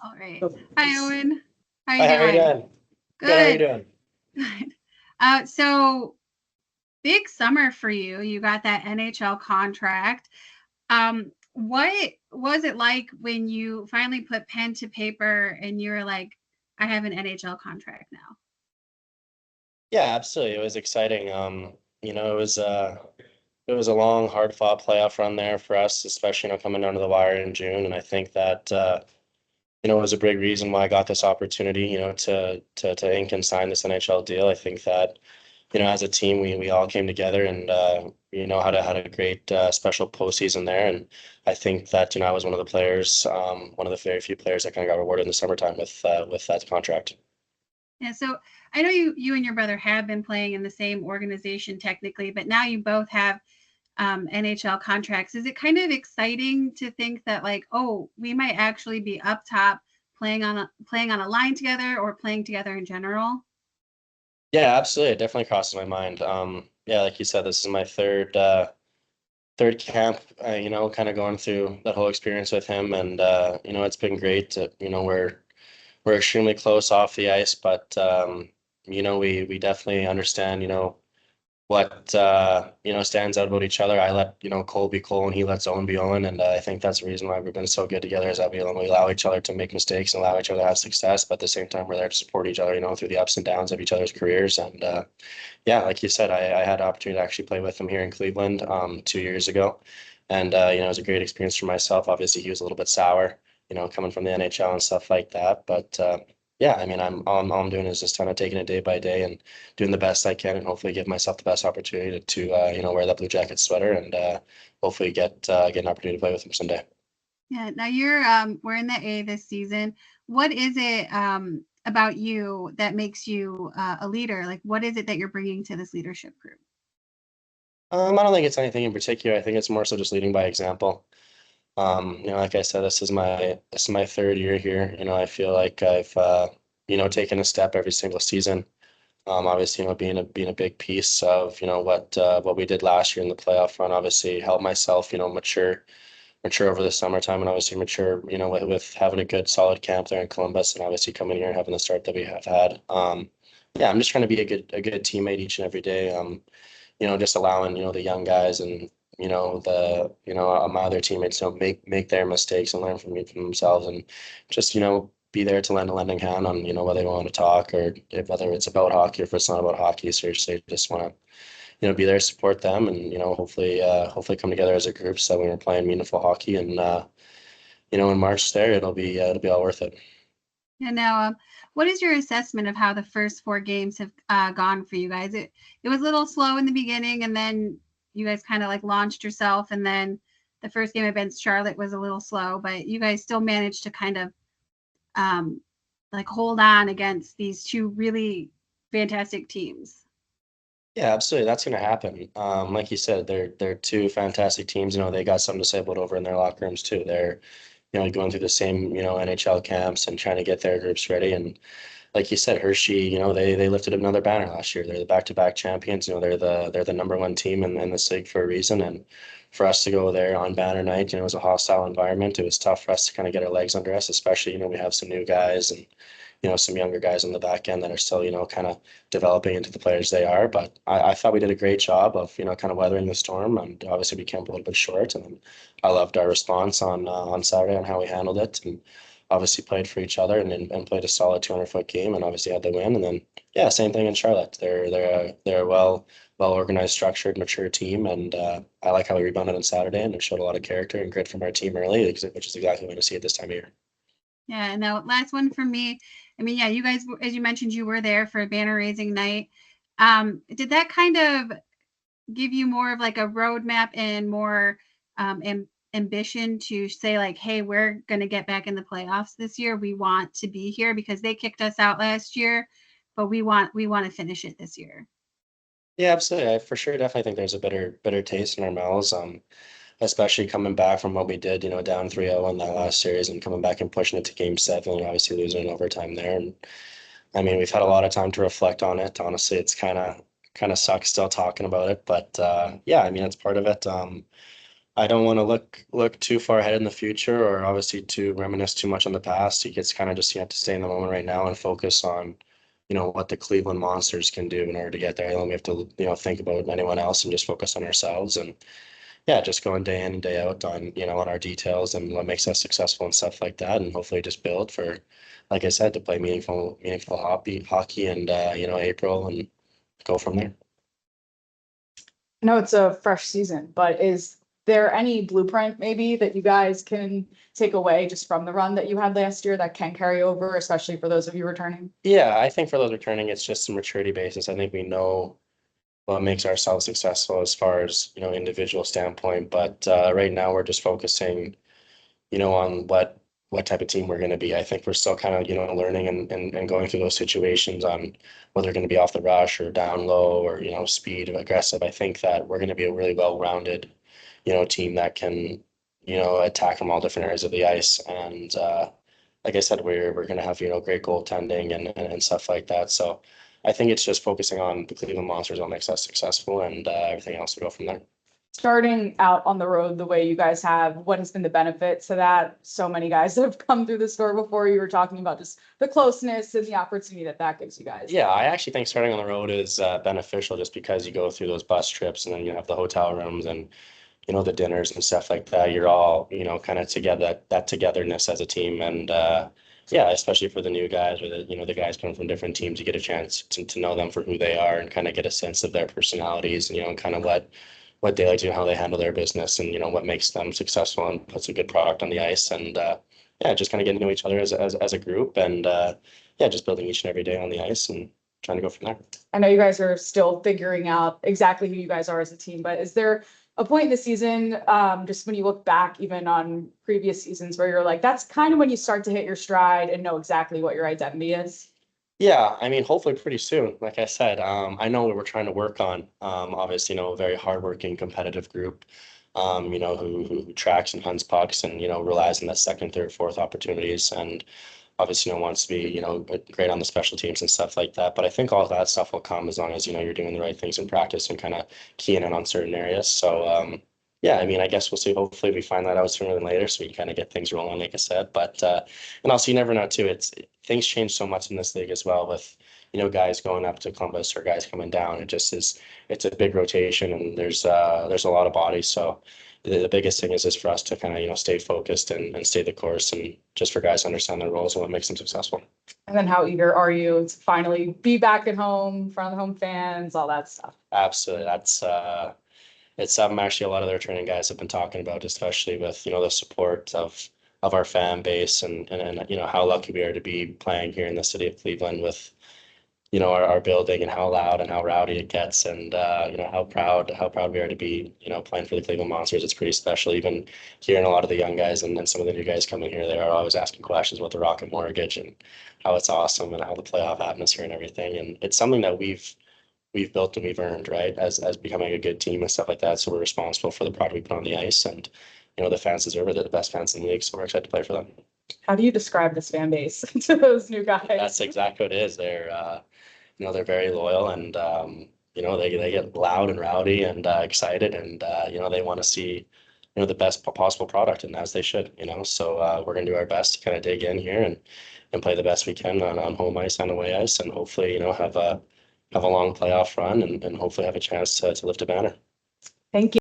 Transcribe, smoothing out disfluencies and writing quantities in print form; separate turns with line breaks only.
All right.
Oh,
Hi, Owen. How you
hi, how are you
doing?
doing? Good, how are you
Good.
doing?
Good. So big summer for you. You got that NHL contract. What was it like when you finally put pen to paper and you were like, I have an NHL contract now?
Yeah, absolutely. It was exciting. It was a long, hard-fought playoff run there for us, especially, coming down to the wire in June. And I think that it was a big reason why I got this opportunity, to ink and sign this NHL deal. I think that, as a team, we all came together and had a great special postseason there. And I think that, I was one of the players, one of the very few players that kind of got rewarded in the summertime with that contract.
Yeah, so I know you and your brother have been playing in the same organization technically, but now you both have NHL contracts. Is it kind of exciting to think that like, oh, we might actually be up top playing on a line together or playing together in general?
Yeah, absolutely. It definitely crosses my mind. Yeah, like you said, this is my third camp, kind of going through that whole experience with him, and it's been great. We're extremely close off the ice, but we definitely understand, what stands out about each other. I let Cole be Cole, and he lets Owen be Owen, and I think that's the reason why we've been so good together is that we allow each other to make mistakes and allow each other to have success, but at the same time we're there to support each other, through the ups and downs of each other's careers. And yeah, like you said, I had the opportunity to actually play with him here in Cleveland 2 years ago, and it was a great experience for myself. Obviously, he was a little bit sour, coming from the NHL and stuff like that, but yeah, I mean, all I'm doing is just kind of taking it day by day and doing the best I can, and hopefully give myself the best opportunity to wear that Blue Jacket sweater, and hopefully get an opportunity to play with him someday.
Yeah. Now you're we're in the A this season. What is it about you that makes you a leader? Like, what is it that you're bringing to this leadership group?
I don't think it's anything in particular. I think it's more so just leading by example. Like I said, this is my third year here. I feel like I've taken a step every single season. Obviously, being a big piece of what we did last year in the playoff run. Obviously, helped myself mature over the summertime, and obviously mature with having a good solid camp there in Columbus, and obviously coming here and having the start that we have had. Yeah, I'm just trying to be a good teammate each and every day. Just allowing the young guys and my other teammates make their mistakes and learn from themselves, and just be there to lend a lending hand on whether they want to talk or whether it's about hockey or if it's not about hockey. Seriously, just want to be there to support them, and hopefully come together as a group so when we're playing meaningful hockey, and in March there it'll be all worth it.
And now, what is your assessment of how the first four games have gone for you guys? It was a little slow in the beginning, and then you guys kind of like launched yourself, and then the first game against Charlotte was a little slow, but you guys still managed to kind of um, like hold on against these two really fantastic teams.
Yeah, absolutely. That's going to happen. Like you said, they're two fantastic teams. They got something to say about over in their locker rooms too. They're going through the same NHL camps and trying to get their groups ready. And like you said, Hershey, they lifted another banner last year. They're the back-to-back champions. They're the number one team in this league for a reason. And for us to go there on banner night, it was a hostile environment. It was tough for us to kind of get our legs under us, especially we have some new guys and some younger guys on the back end that are still kind of developing into the players they are. But I thought we did a great job of kind of weathering the storm, and obviously we came up a little bit short. And then I loved our response on Saturday and how we handled it. And obviously played for each other and played a solid 200-foot game and obviously had the win. And then yeah, same thing in Charlotte. They're a well organized, structured, mature team, and I like how we rebounded on Saturday and it showed a lot of character and grit from our team early, which is exactly what I see at this time of year.
Yeah, and now last one for me. I mean, yeah, you guys, as you mentioned, you were there for banner raising night. Did that kind of give you more of like a roadmap and more ambition to say like, hey, we're going to get back in the playoffs this year. We want to be here because they kicked us out last year, but we want to finish it this year.
Yeah, absolutely. I for sure definitely think there's a better taste in our mouths. Especially coming back from what we did, down 3-0 in that last series and coming back and pushing it to game seven and obviously losing in overtime there. And I mean, we've had a lot of time to reflect on it. Honestly, it's kind of sucks still talking about it, but yeah, I mean, it's part of it. I don't want to look too far ahead in the future or obviously to reminisce too much on the past. It's kind of just you have to stay in the moment right now and focus on, what the Cleveland Monsters can do in order to get there. We have to, think about anyone else and just focus on ourselves and yeah, just going day in and day out on, on our details and what makes us successful and stuff like that. And hopefully just build for, like I said, to play meaningful hockey and April and go from there.
I know it's a fresh season, but is there any blueprint maybe that you guys can take away just from the run that you had last year that can carry over, especially for those of you returning?
Yeah, I think for those returning, it's just some maturity basis. I think we know what makes ourselves successful as far as, individual standpoint. But right now we're just focusing, on what type of team we're going to be. I think we're still kind of, learning and going through those situations on whether we're going to be off the rush or down low or, speed or aggressive. I think that we're going to be a really well-rounded, team that can, attack from all different areas of the ice. And like I said, we're going to have, great goaltending and stuff like that. So I think it's just focusing on the Cleveland Monsters what makes us successful and everything else will go from there.
Starting out on the road the way you guys have, what has been the benefit to that? So many guys have come through the store before. You were talking about just the closeness and the opportunity that that gives you guys.
Yeah, I actually think starting on the road is beneficial just because you go through those bus trips and then you have the hotel rooms and the dinners and stuff like that. You're all, kind of together, that togetherness as a team. And yeah, especially for the new guys or the guys coming from different teams, you get a chance to know them for who they are and kind of get a sense of their personalities and, and kind of what they like to do, how they handle their business and, what makes them successful and puts a good product on the ice. And yeah, just kind of getting to know each other as a group and yeah, just building each and every day on the ice and trying to go from there.
I know you guys are still figuring out exactly who you guys are as a team, but is there a point in the season, just when you look back even on previous seasons where you're like, that's kind of when you start to hit your stride and know exactly what your identity is?
Yeah, I mean, hopefully pretty soon. Like I said, I know what we're trying to work on. Obviously, a very hardworking, competitive group, who tracks and hunts pucks and, relies on that second, third, fourth opportunities. And obviously, wants to be, great on the special teams and stuff like that. But I think all of that stuff will come as long as, you're doing the right things in practice and kind of keying in on certain areas. So, yeah, I mean, I guess we'll see. Hopefully we find that out sooner than later so we can kind of get things rolling, like I said. But, and also you never know too. Things change so much in this league as well with, guys going up to Columbus or guys coming down. It's a big rotation and there's a lot of bodies. So, the biggest thing is just for us to kind of stay focused and stay the course and just for guys to understand their roles and what makes them successful.
And then how eager are you to finally be back at home, in front of the home fans, all that stuff?
Absolutely, that's it's something actually a lot of the returning guys have been talking about, especially with the support of our fan base and how lucky we are to be playing here in the city of Cleveland with our building and how loud and how rowdy it gets and how proud we are to be playing for the Cleveland Monsters. It's pretty special. Even hearing a lot of the young guys and some of the new guys coming here, they are always asking questions about the Rocket Mortgage and how it's awesome and how the playoff atmosphere and everything. And it's something that we've built and we've earned, right? As becoming a good team and stuff like that. So we're responsible for the product we put on the ice and the fans deserve it. They're the best fans in the league, so we're excited to play for them.
How do you describe this fan base to those new guys?
That's exactly what it is. They're very loyal and they get loud and rowdy and excited and they want to see the best possible product and as they should, so we're going to do our best to kind of dig in here and play the best we can on home ice and away ice and hopefully have a long playoff run and hopefully have a chance to lift a banner.
Thank you.